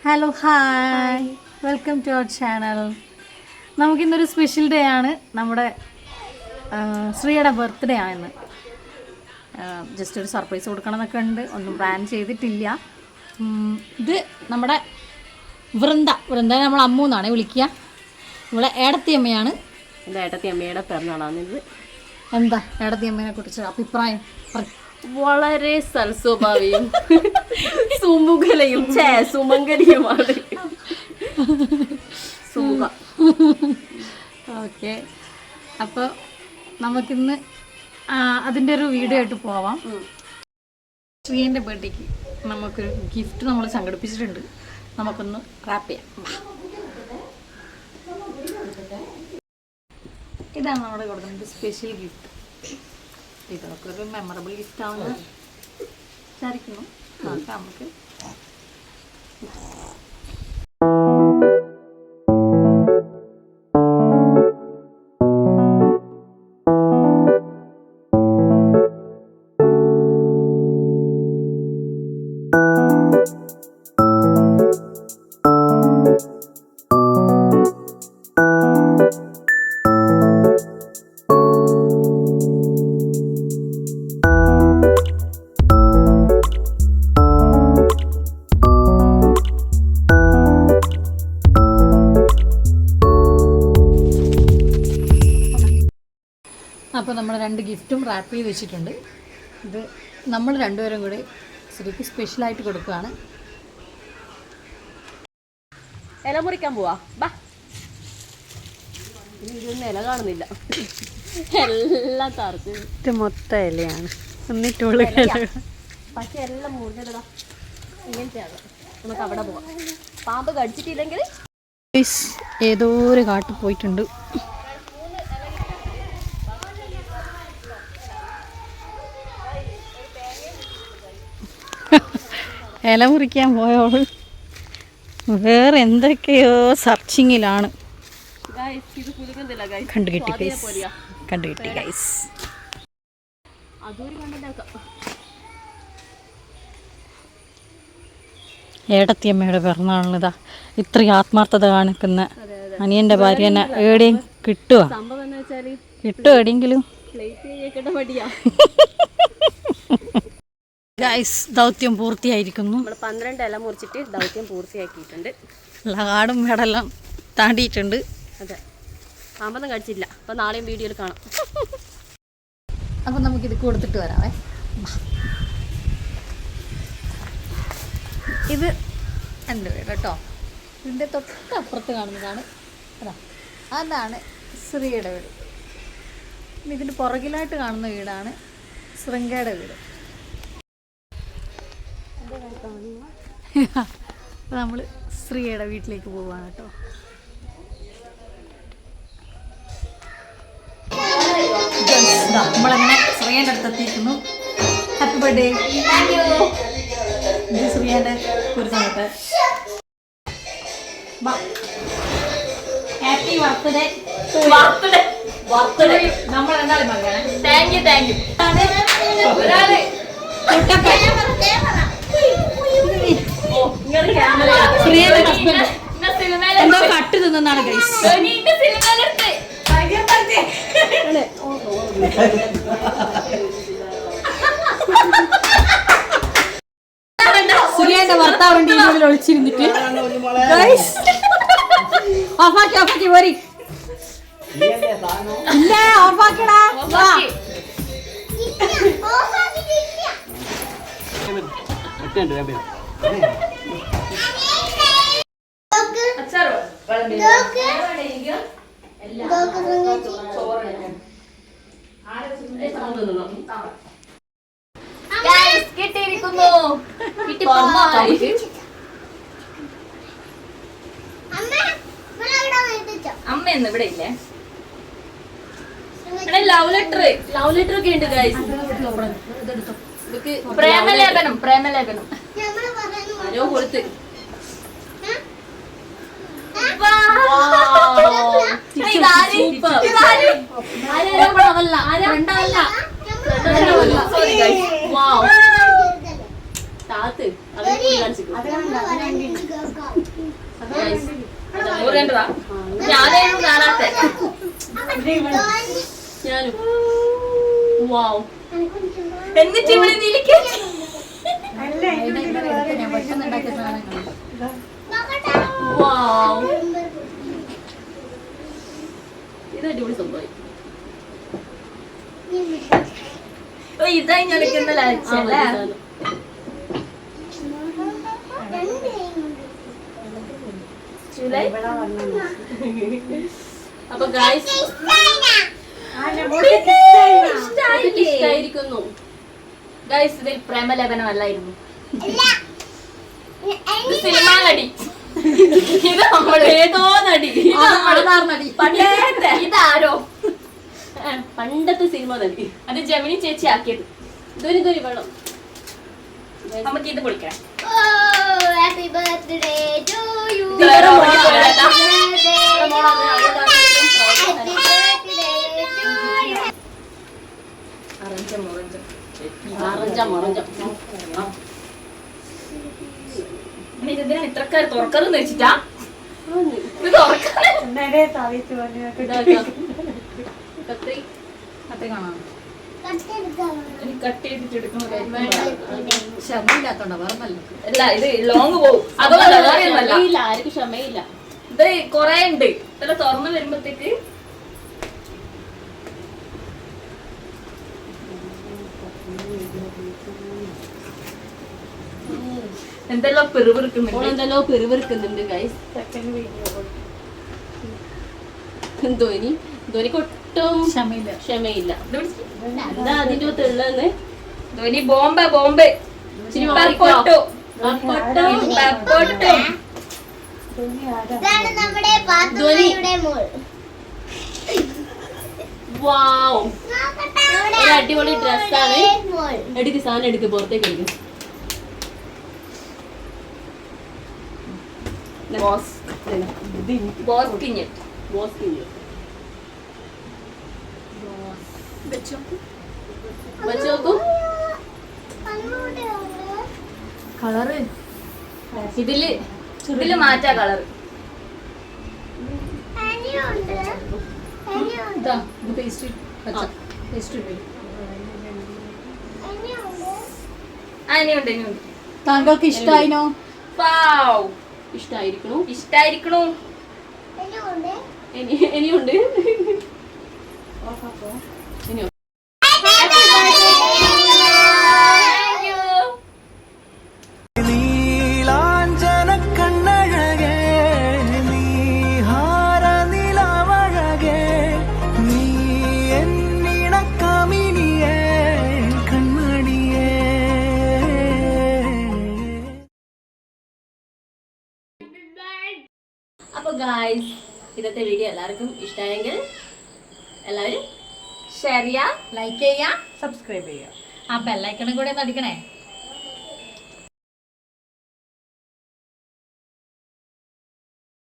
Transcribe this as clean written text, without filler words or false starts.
Hello hi welcome to our channel. നമുക്കിന്നൊരു special day ആണ്. നമ്മുടെ ശ്രീയുടെ ബർത്ത്ഡേ ആണെന്ന്. ജസ്റ്റ് ഒരു സർപ്രൈസ് കൊടുക്കണം എന്നൊക്കെ ഉണ്ട്. ഒന്നും പ്ലാൻ ചെയ്തിട്ടില്ല. ഇത് നമ്മുടെ വൃന്ദ നമ്മൾ അമ്മു എന്നാണ് വിളിക്കുക. ഇവിടെ ഏടത്തിയമ്മയാണ്. എൻ്റെ ഏട്ടത്തിയമ്മയുടെ പിറന്നാളാണിത്. എന്താ ഏടത്തിയമ്മയെ കുറിച്ച് അഭിപ്രായം? വളരെ സൽസ്വഭാവിയും സുമുഖലയും സുമംഗലിയുമാണ്. സുമുഖ. ഓക്കെ, അപ്പോൾ നമുക്കിന്ന് അതിൻ്റെ ഒരു വീഡിയോ ആയിട്ട് പോവാം. ശ്രീൻ്റെ ബർത്ത്ഡേക്ക് നമുക്കൊരു ഗിഫ്റ്റ് നമ്മൾ സംഘടിപ്പിച്ചിട്ടുണ്ട്. നമുക്കൊന്ന് റാപ്പ് ചെയ്യാം. ഇതാണ് നമ്മുടെ കൊടുക്കുന്നത് സ്പെഷ്യൽ ഗിഫ്റ്റ്. ഇതൊക്കെ ഒരു മെമ്മറബിൾ ഗിഫ്റ്റ് ആവുമെന്ന് വിചാരിക്കുന്നു. അതൊക്കെ നമുക്ക് അപ്പോൾ നമ്മൾ 2 ഗിഫ്റ്റും റാപ്പ് ചെയ്ത് വെച്ചിട്ടുണ്ട്. ഇത് നമ്മൾ രണ്ടുപേരും കൂടി ശരിക്കും സ്പെഷ്യലായിട്ട് കൊടുക്കുകയാണ്. ഇല മുറിക്കാൻ പോവാ. ഇതൊന്നും ഇല കാണുന്നില്ല, എല്ലാം തറച്ച്. ഇത് മൊത്തം ഇലയാണ്. പക്ഷെ എല്ലാം മുറിഞ്ഞിടാ. ഇങ്ങനത്തെയാണ്. നമുക്ക് അവിടെ പോവാം. പാമ്പ് കടിച്ചിട്ടില്ലെങ്കിൽ ഏതോ ഒരു കാട്ടിൽ പോയിട്ടുണ്ട്. ഇല മുറിക്കാൻ പോയോള് വേറെ എന്തൊക്കെയോ സെർച്ചിങ്ങിലാണ്. കണ്ടുകിട്ടി ഗൈസ്. ഏടത്തിയമ്മയുടെ പിറന്നാളിനിതാ ഇത്രയും ആത്മാർത്ഥത കാണിക്കുന്ന അനിയൻ്റെ ഭാര്യനെ എവിടെയും കിട്ടുമോ എവിടെയെങ്കിലും? ഗൈസ്, ദൗത്യം പൂർത്തിയായിരിക്കുന്നു. 12 ഇല മുറിച്ചിട്ട് ദൗത്യം പൂർത്തിയാക്കിയിട്ടുണ്ട്. കാടും മേടെല്ലാം താണ്ടിയിട്ടുണ്ട്. അതെ, പാമ്പൊന്നും കടിച്ചില്ല. അപ്പോൾ നാളെയും വീഡിയോയിൽ കാണാം. അപ്പം നമുക്കിത് കൊടുത്തിട്ട് വരാവേ. ഇത് എൻ്റെ വീട് കേട്ടോ. ഇതിൻ്റെ തൊട്ടപ്പുറത്ത് കാണുന്നതാണ് അതാണ് ശ്രീയുടെ വീട്. ഇതിൻ്റെ പുറകിലായിട്ട് കാണുന്ന വീടാണ് ശൃംഗയുടെ വീട്. അപ്പോൾ നമ്മൾ ശ്രീയുടെ വീട്ടിലേക്ക് പോവുകയാണ് കേട്ടോ. നമ്മളങ്ങനെ ശ്രീയുടെ അടുത്ത് എത്തിയിരിക്കുന്നു. Happy birthday. ഇത് ശ്രീയുടെ ഒരു സമയത്ത് ഹാപ്പി ബർത്ത്ഡേ. നമ്മൾ എന്തായാലും പറയണേ. Thank you. ശ്രീയുടെ ഹസ്ബൻഡ് എന്തോ കട്ട് തിന്നാണ് ഗൈസ്. ശ്രീയുടെ ഭർത്താവിന്റെ ഇതിൽ ഒളിച്ചിരുന്നിട്ട് ഓഫാക്കി പോരി. ഇല്ല, ഓഫാക്കടാ. അമ്മയൊന്നും ഇവിടെ ഇല്ലേ? ലവ് ലെറ്റർ ഒക്കെ ഉണ്ട് ഗൈസ്. പ്രേമലേഖനം ആരോ കൊടുത്ത്. മുറുകേണ്ടതാ ഞാനായിരുന്നു കാണാത്ത ഞാനും വാവ് എന്നിട്ട് ഇവിടെ നിൽക്കേ വാവ് ഇത് അടിപൊളി സംഭവം ഇതായി ഞാനൊക്കെ ഇന്നലെ അയച്ചല്ലേ അപ്പൊ ഗായ്സ് ഇഷ്ടായിരിക്കുന്നു ഗായ്സ് ഇതിൽ പ്രേമലേപനമല്ലായിരുന്നു സിനിമാ നടി ഇത് നമ്മൾ ഏതോ നടി ഇതാരോ പണ്ടത്തെ സിനിമ നടി അത് ജമിനി ചേച്ചി ആക്കിയത് ഇതൊരു വേണം നമുക്ക് ഇത് പൊളിക്കാം Happy birthday to you. വേറെ മോനെ പോലെ കേട്ടാ. Happy birthday to you. ഇതെന്തിനാണ് ഇത്രക്കാർ തുറക്കറെന്ന് വെച്ചിട്ടാ ഇത് തുറക്കാറ് കട്ട് ചെയ്തിട്ട് എടുക്കുന്നത് അല്ല ഇത് ലോങ് പോകും അതുകൊണ്ടല്ല ആർക്കും ക്ഷമയില്ല ഇത് കൊറേ ഉണ്ട് ഇത്ര തുറന്ന് വരുമ്പോഴത്തേക്ക് എന്തെല്ലാം പെറുപിറുക്കുന്നുണ്ട് എന്തെല്ലോ പെരുവെറുക്കുന്നുണ്ട് ഗൈസ് ധോനിക്ക് ഒട്ടും ക്ഷമയില്ല എന്താ അതിന്റെ തെള്ളന്ന് ധോനി ബോംബെ ബോംബെ പൊട്ടു പൊട്ടു ഇതാണ് നമ്മുടെ പാത്തുമ്മയുടെ മോൾ. വാവ് നോക്കട്ടെ, ഒരു അടിപൊളി ഡ്രസ്സാണ് മോൾ. എടുക്ക് സാധനം എടുക്ക് പുറത്തേക്ക് എടുക്ക് ബോസ് ബോസ് കിഞ്ഞിട്ട് വെച്ച് നോക്കൂ കണ്ണൂടെ ഉണ്ട്. കളറ് ഇതില് മാറ്റാ കളറ് അനിയുണ്ട്. അനിയുണ്ട്. അനിയുണ്ട്. ഇനിയുണ്ട് താങ്കൾക്ക് ഇഷ്ടായിനോ? പാവ് ഇഷ്ടായിരിക്കണു ഇഷ്ടായിരിക്കണു അനിയുണ്ട്. ഇനിയുണ്ട് ഇനിയോ നീലാഞ്ചന കണ്ണഴകേ നീഹാര നിലവഴകേ നീ എന്നിണ കമിനിയേ കൺമണിയേ അപ്പൊ ഗായ്സ് ഇന്നത്തെ വീഡിയോ എല്ലാവർക്കും ഇഷ്ടമായെങ്കിൽ എല്ലാവരും ഷെയർ ചെയ്യാ ലൈക്ക് ചെയ്യാ, സബ്സ്ക്രൈബ് ചെയ്യാ, ആ ബെല്ലൈക്കണും കൂടെ ഒന്ന് അടിക്കണേ.